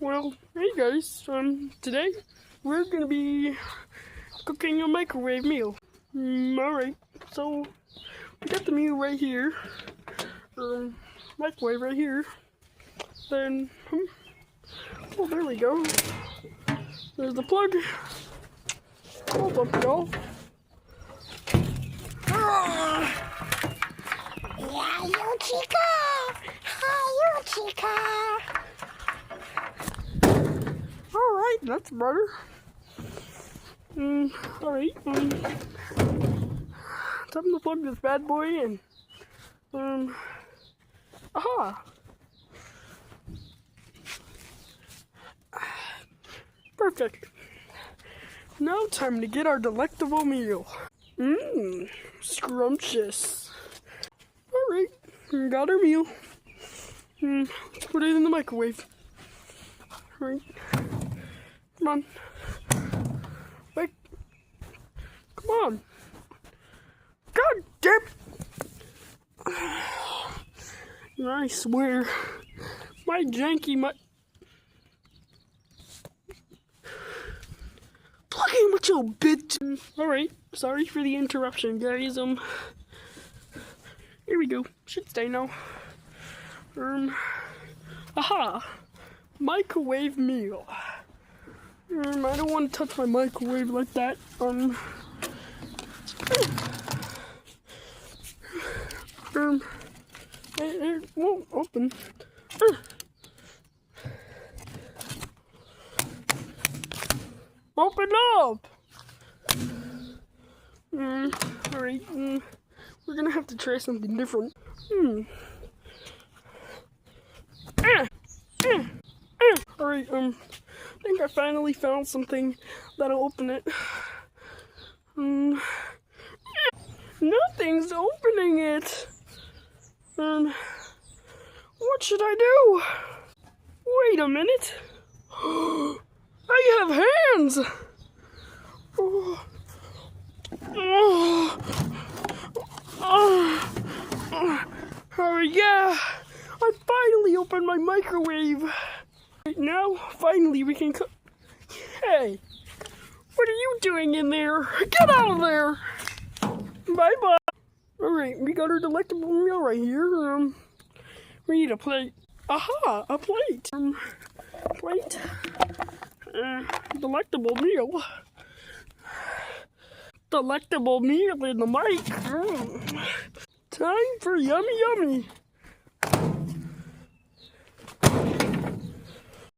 Well, hey guys, today we're gonna be cooking a microwave meal. Alright, so we got the meal right here, microwave right here, then, oh there we go, there's the plug, hold up y'all. Hi, chica! Hi, chica! Alright, that's better. Alright, time to plug this bad boy in. Aha! Perfect. Now time to get our delectable meal. Scrumptious. Alright, got our meal. Let's put it in the microwave. Alright. Come on. Wait. Come on. God damn. I swear. My janky Plug in with your bit. Alright. Sorry for the interruption, guys. Here we go. Should stay now. Aha. Microwave meal. I don't want to touch my microwave like that. It won't open. Open up! Alright, we're gonna have to try something different. Alright, I think I finally found something that'll open it. Nothing's opening it. What should I do? Wait a minute. I have hands. Oh yeah, I finally opened my microwave. Right now, finally we can cook. Hey, what are you doing in there? Get out of there. Bye-bye. Alright, we got our delectable meal right here. We need a plate. Aha, a plate. Plate. Delectable meal. Delectable meal in the mic. Time for yummy yummy.